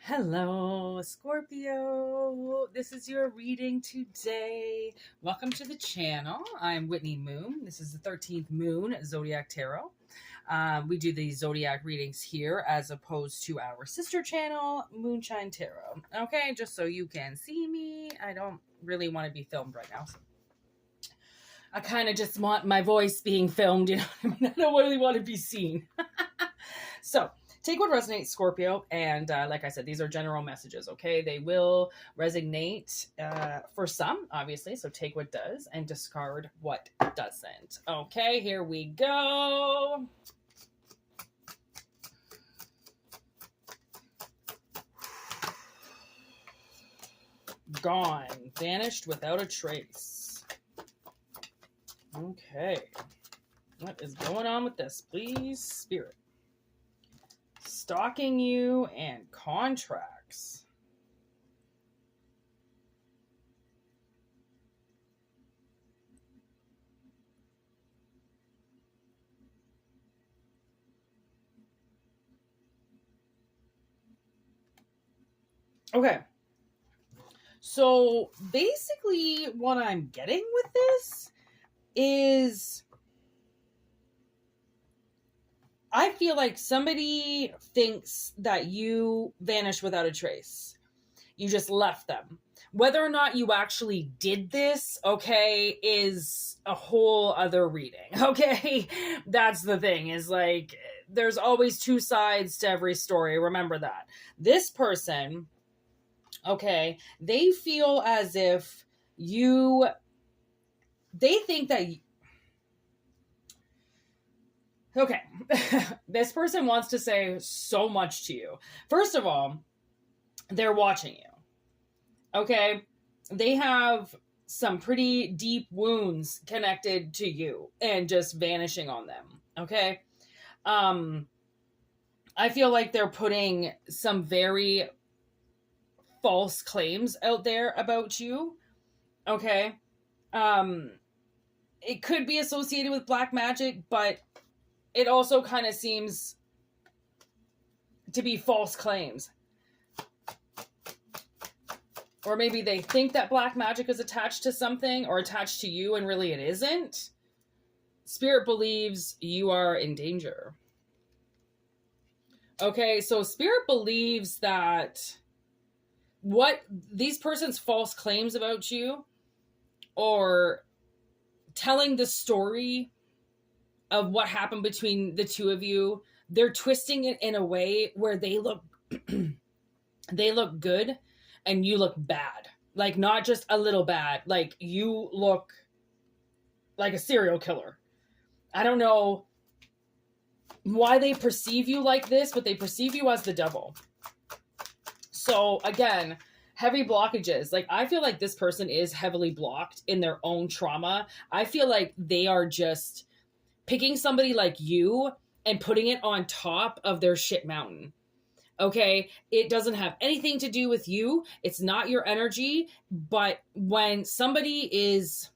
Hello, Scorpio. This is your reading today. Welcome to the channel. I'm Whitney Moon. This is the 13th Moon Zodiac Tarot. We do the Zodiac readings here as opposed to our sister channel, Moonshine Tarot. Okay, just so you can see me. I don't really want to be filmed right now. So I kind of just want my voice being filmed, you know what I mean? I don't really want to be seen. So, take what resonates, Scorpio, and like I said, these are general messages, okay? They will resonate for some, obviously, so take what does and discard what doesn't. Okay, here we go. Gone, vanished without a trace. Okay, what is going on with this, please, Spirit? Stalking you and contracts. Okay. So basically what I'm getting with this is I feel like somebody thinks that you vanished without a trace. You just left them. Whether or not you actually did this, okay, is a whole other reading, okay? That's the thing, is like, there's always two sides to every story. Remember that. This person, okay, they feel as if they think that okay, this person wants to say so much to you. First of all, they're watching you. Okay? They have some pretty deep wounds connected to you and just vanishing on them. Okay? I feel like they're putting some very false claims out there about you. Okay? It could be associated with black magic, but it also kind of seems to be false claims. Or maybe they think that black magic is attached to something or attached to you and really it isn't. Spirit believes you are in danger. Okay, so Spirit believes that what these person's false claims about you or telling the story of what happened between the two of you, they're twisting it in a way where they look they look good and you look bad. Like, not just a little bad, like you look like a serial killer. I don't know why they perceive you like this, but they perceive you as the devil. So again, heavy blockages. Like, I feel like this person is heavily blocked in their own trauma. I feel like they are just picking somebody like you and putting it on top of their shit mountain. Okay? It doesn't have anything to do with you. It's not your energy. But when somebody is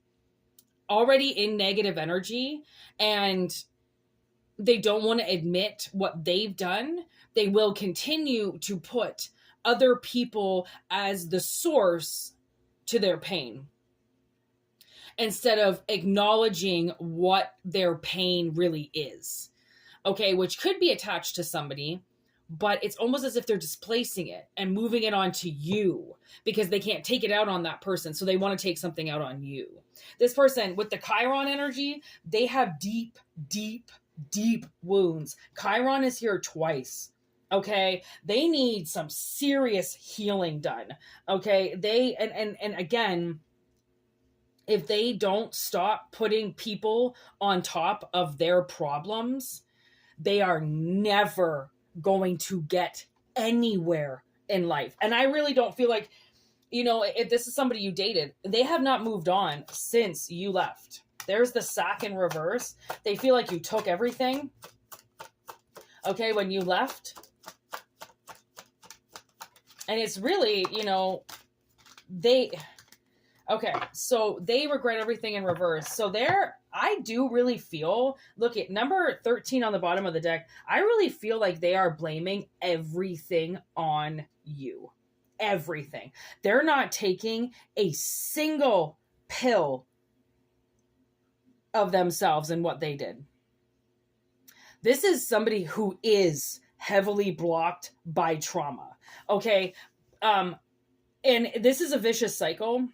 already in negative energy and they don't want to admit what they've done, they will continue to put other people as the source to their pain, instead of acknowledging what their pain really is. Okay, which could be attached to somebody, but it's almost as if they're displacing it and moving it onto you because they can't take it out on that person, so they want to take something out on you. This person with the Chiron energy, they have deep, deep, deep wounds. Chiron is here twice. Okay, they need some serious healing done. Okay, they and again, if they don't stop putting people on top of their problems, they are never going to get anywhere in life. And I really don't feel like, you know, if this is somebody you dated, they have not moved on since you left. There's the sack in reverse. They feel like you took everything. Okay, when you left. And it's really, you know, okay, so they regret everything in reverse. So they're, I do really feel, look at number 13 on the bottom of the deck. I really feel like they are blaming everything on you. Everything. They're not taking a single pill of themselves and what they did. This is somebody who is heavily blocked by trauma. Okay. And this is a vicious cycle.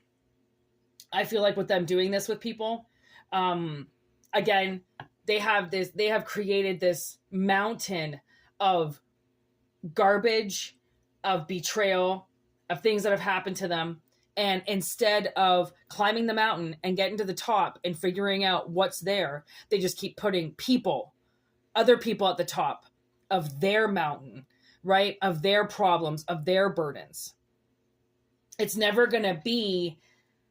I feel like with them doing this with people, again, they have created this mountain of garbage, of betrayal, of things that have happened to them. And instead of climbing the mountain and getting to the top and figuring out what's there, they just keep putting other people at the top of their mountain, right? Of their problems, of their burdens. It's never going to be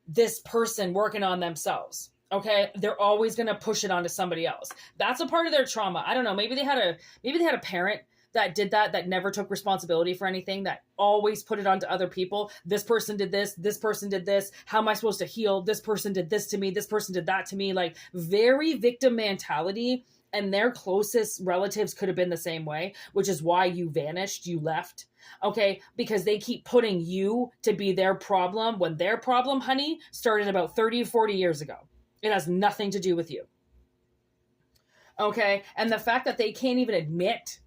this person working on themselves. Okay. They're always going to push it onto somebody else. That's a part of their trauma. I don't know. Maybe they had a parent that did that never took responsibility for anything, that always put it onto other people. This person did this. This person did this. How am I supposed to heal? This person did this to me. This person did that to me. Like, very victim mentality. And their closest relatives could have been the same way, which is why you vanished, you left. Okay, because they keep putting you to be their problem when their problem, honey, started about 30 or 40 years ago. It has nothing to do with you. Okay, and the fact that they can't even admit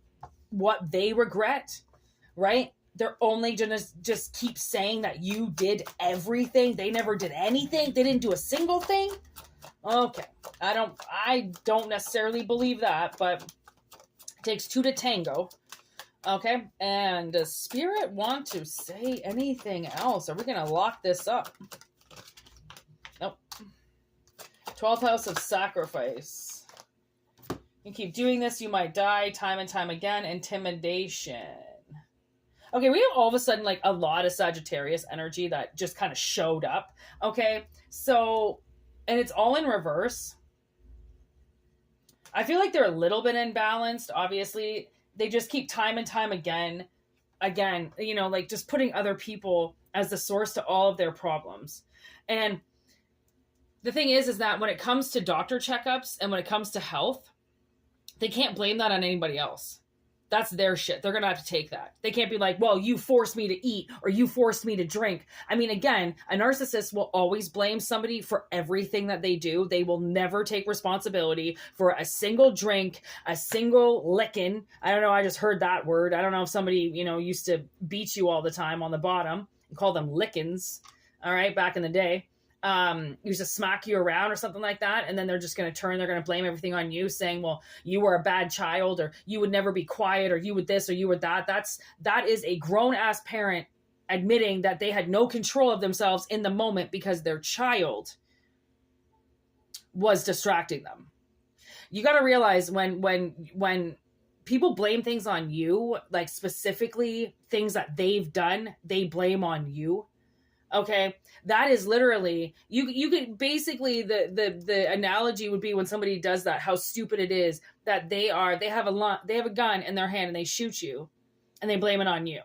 what they regret, right? They're only gonna just keep saying that you did everything. They never did anything. They didn't do a single thing. Okay, I don't necessarily believe that, but it takes two to tango. Okay, and does Spirit want to say anything else? Are we going to lock this up? Nope. 12th house of sacrifice. You keep doing this, you might die time and time again. Intimidation. Okay, we have all of a sudden like a lot of Sagittarius energy that just kind of showed up. Okay, so, and it's all in reverse. I feel like they're a little bit imbalanced, obviously. They just keep time and time again, you know, like just putting other people as the source to all of their problems. And the thing is that when it comes to doctor checkups and when it comes to health, they can't blame that on anybody else. That's their shit. They're going to have to take that. They can't be like, well, you forced me to eat or you forced me to drink. I mean, again, a narcissist will always blame somebody for everything that they do. They will never take responsibility for a single drink, a single licking. I don't know. I just heard that word. I don't know if somebody, you know, used to beat you all the time on the bottom and call them lickings. All right. Back in the day. Used to smack you around or something like that. And then they're just going to they're going to blame everything on you, saying, well, you were a bad child, or you would never be quiet, or you would this, or you would that. That is a grown ass parent admitting that they had no control of themselves in the moment because their child was distracting them. You got to realize when people blame things on you, like specifically things that they've done, they blame on you. Okay, that is literally, you could basically, the analogy would be when somebody does that, how stupid it is that they have a gun in their hand and they shoot you and they blame it on you.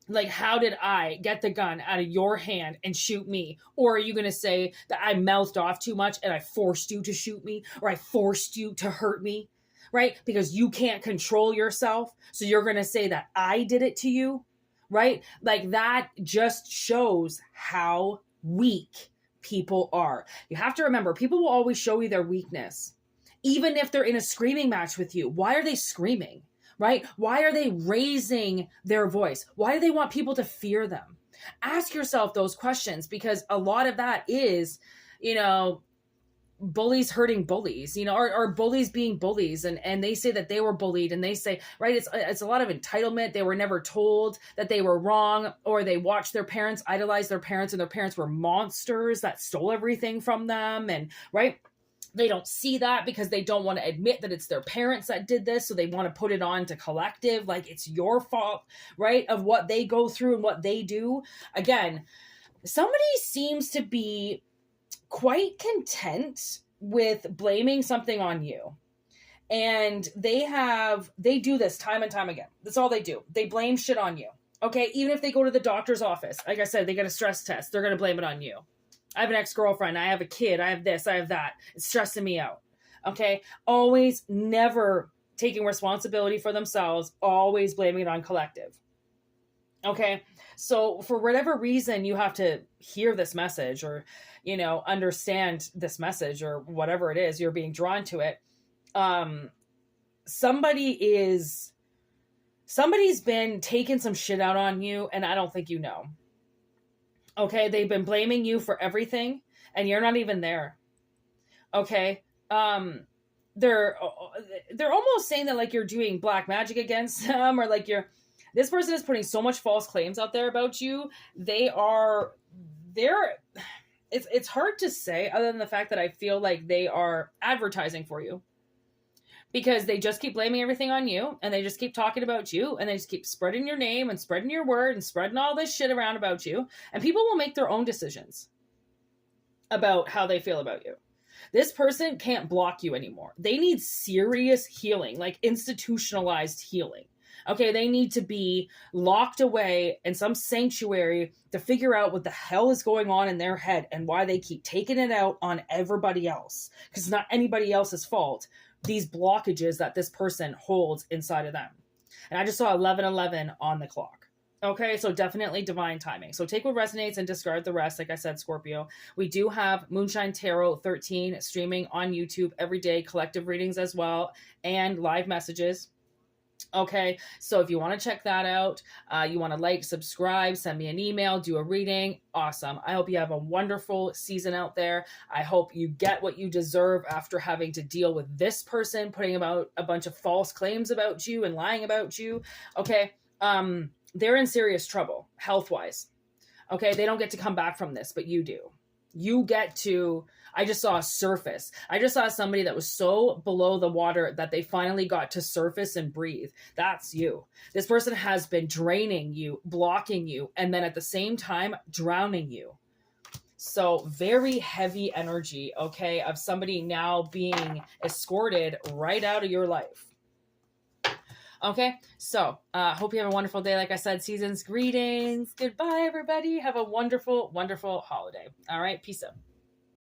Like, how did I get the gun out of your hand and shoot me? Or are you going to say that I mouthed off too much and I forced you to shoot me, or I forced you to hurt me, right? Because you can't control yourself. So you're going to say that I did it to you. Right? Like, that just shows how weak people are. You have to remember, people will always show you their weakness. Even if they're in a screaming match with you. Why are they screaming? Right? Why are they raising their voice? Why do they want people to fear them? Ask yourself those questions, because a lot of that is, you know, bullies hurting bullies, you know, or bullies being bullies, and they say that they were bullied, and they say, right, it's a lot of entitlement. They were never told that they were wrong, or they watched their parents idolize their parents, and their parents were monsters that stole everything from them, and right, they don't see that because they don't want to admit that it's their parents that did this, so they want to put it on to collective, like it's your fault, right, of what they go through and what they do. Again, somebody seems to be quite content with blaming something on you. And they do this time and time again. That's all they do. They blame shit on you. Okay. Even if they go to the doctor's office, like I said, they get a stress test, they're going to blame it on you. I have an ex-girlfriend. I have a kid. I have this. I have that. It's stressing me out. Okay. Always never taking responsibility for themselves, always blaming it on collective. Okay. So for whatever reason, you have to hear this message or, understand this message or whatever it is, you're being drawn to it. Somebody's been taking some shit out on you, and I don't think you know. Okay. They've been blaming you for everything, and you're not even there. Okay. They're almost saying that like you're doing black magic against them, or like this person is putting so much false claims out there about you. It's hard to say other than the fact that I feel like they are advertising for you, because they just keep blaming everything on you, and they just keep talking about you, and they just keep spreading your name and spreading your word and spreading all this shit around about you. And people will make their own decisions about how they feel about you. This person can't block you anymore. They need serious healing, like institutionalized healing. Okay, they need to be locked away in some sanctuary to figure out what the hell is going on in their head and why they keep taking it out on everybody else. Because it's not anybody else's fault, these blockages that this person holds inside of them. And I just saw 11:11 on the clock. Okay, so definitely divine timing. So take what resonates and discard the rest. Like I said, Scorpio, we do have Moonshine Tarot 13 streaming on YouTube every day, collective readings as well, and live messages. Okay, so if you want to check that out, you want to like, subscribe, send me an email, do a reading, awesome. I hope you have a wonderful season out there. I hope you get what you deserve after having to deal with this person putting about a bunch of false claims about you and lying about you. Okay, they're in serious trouble health-wise. Okay, they don't get to come back from this, but you do. You get to, I just saw a surface. I just saw somebody that was so below the water that they finally got to surface and breathe. That's you. This person has been draining you, blocking you, and then at the same time, drowning you. So very heavy energy, okay, of somebody now being escorted right out of your life. Okay, so hope you have a wonderful day. Like I said, season's greetings. Goodbye, everybody. Have a wonderful, wonderful holiday. All right, peace out.